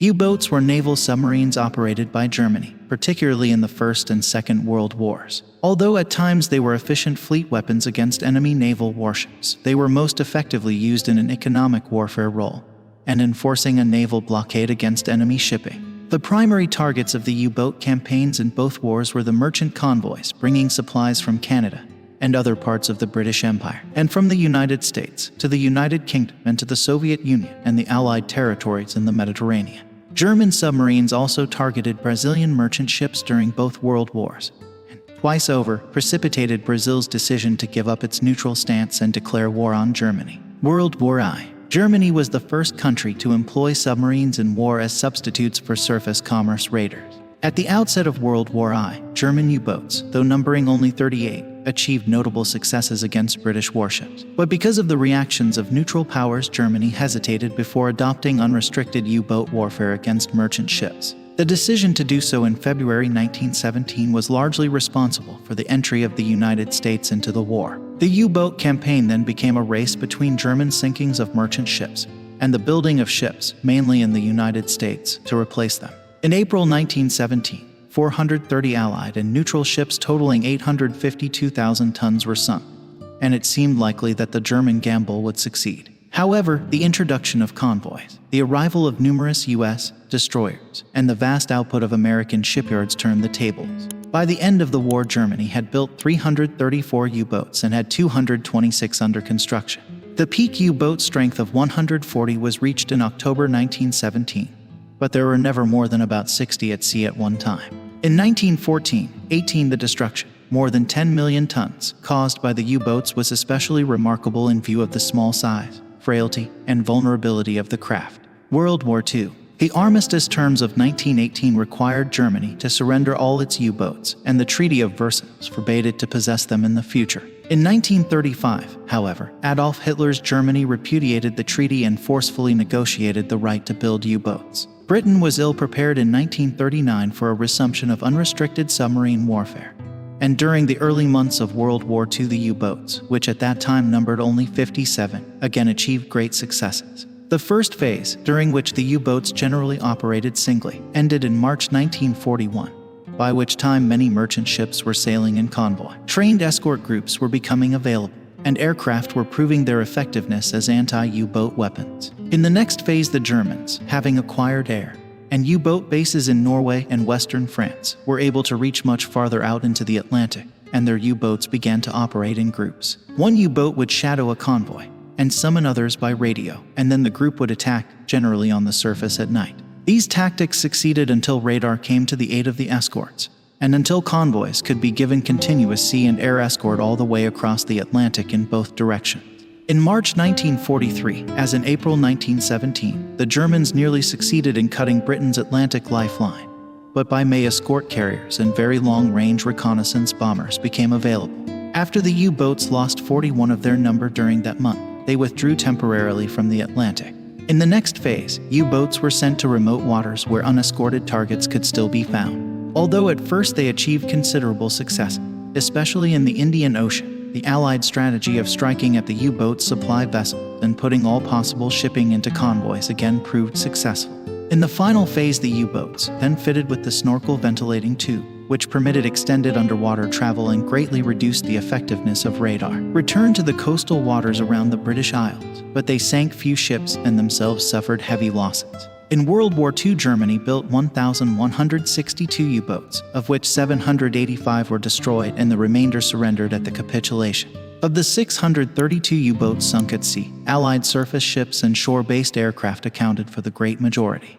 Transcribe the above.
U-boats were naval submarines operated by Germany, particularly in the First and Second World Wars. Although at times they were efficient fleet weapons against enemy naval warships, they were most effectively used in an economic warfare role and enforcing a naval blockade against enemy shipping. The primary targets of the U-boat campaigns in both wars were the merchant convoys bringing supplies from Canada and other parts of the British Empire, and from the United States to the United Kingdom and to the Soviet Union and the Allied territories in the Mediterranean. German submarines also targeted Brazilian merchant ships during both world wars, and twice over precipitated Brazil's decision to give up its neutral stance and declare war on Germany. World War I. Germany was the first country to employ submarines in war as substitutes for surface commerce raiders. At the outset of World War I, German U-boats, though numbering only 38, achieved notable successes against British warships. But because of the reactions of neutral powers, Germany hesitated before adopting unrestricted U-boat warfare against merchant ships. The decision to do so in February 1917 was largely responsible for the entry of the United States into the war. The U-boat campaign then became a race between German sinkings of merchant ships and the building of ships, mainly in the United States, to replace them. In April 1917, 430 Allied and neutral ships totaling 852,000 tons were sunk, and it seemed likely that the German gamble would succeed. However, the introduction of convoys, the arrival of numerous U.S. destroyers, and the vast output of American shipyards turned the tables. By the end of the war, Germany had built 334 U-boats and had 226 under construction. The peak U-boat strength of 140 was reached in October 1917. But there were never more than about 60 at sea at one time. In 1914-18, the destruction, more than 10 million tons, caused by the U-boats was especially remarkable in view of the small size, frailty, and vulnerability of the craft. World War II. The armistice terms of 1918 required Germany to surrender all its U-boats, and the Treaty of Versailles forbade it to possess them in the future. In 1935, however, Adolf Hitler's Germany repudiated the treaty and forcefully negotiated the right to build U-boats. Britain was ill-prepared in 1939 for a resumption of unrestricted submarine warfare. And during the early months of World War II, the U-boats, which at that time numbered only 57, again achieved great successes. The first phase, during which the U-boats generally operated singly, ended in March 1941, by which time many merchant ships were sailing in convoy. Trained escort groups were becoming available, and aircraft were proving their effectiveness as anti-U-boat weapons. In the next phase, the Germans, having acquired air and U-boat bases in Norway and western France, were able to reach much farther out into the Atlantic, and their U-boats began to operate in groups. One U-boat would shadow a convoy and summon others by radio, and then the group would attack, generally on the surface at night. These tactics succeeded until radar came to the aid of the escorts, and until convoys could be given continuous sea and air escort all the way across the Atlantic in both directions. In March 1943, as in April 1917, the Germans nearly succeeded in cutting Britain's Atlantic lifeline, but by May escort carriers and very long-range reconnaissance bombers became available. After the U-boats lost 41 of their number during that month, they withdrew temporarily from the Atlantic. In the next phase, U-boats were sent to remote waters where unescorted targets could still be found. Although at first they achieved considerable success, especially in the Indian Ocean, the Allied strategy of striking at the U-boat supply vessels and putting all possible shipping into convoys again proved successful. In the final phase, the U-boats, then fitted with the snorkel ventilating tube, which permitted extended underwater travel and greatly reduced the effectiveness of radar, returned to the coastal waters around the British Isles, but they sank few ships and themselves suffered heavy losses. In World War II, Germany built 1,162 U-boats, of which 785 were destroyed and the remainder surrendered at the capitulation. Of the 632 U-boats sunk at sea, Allied surface ships and shore-based aircraft accounted for the great majority.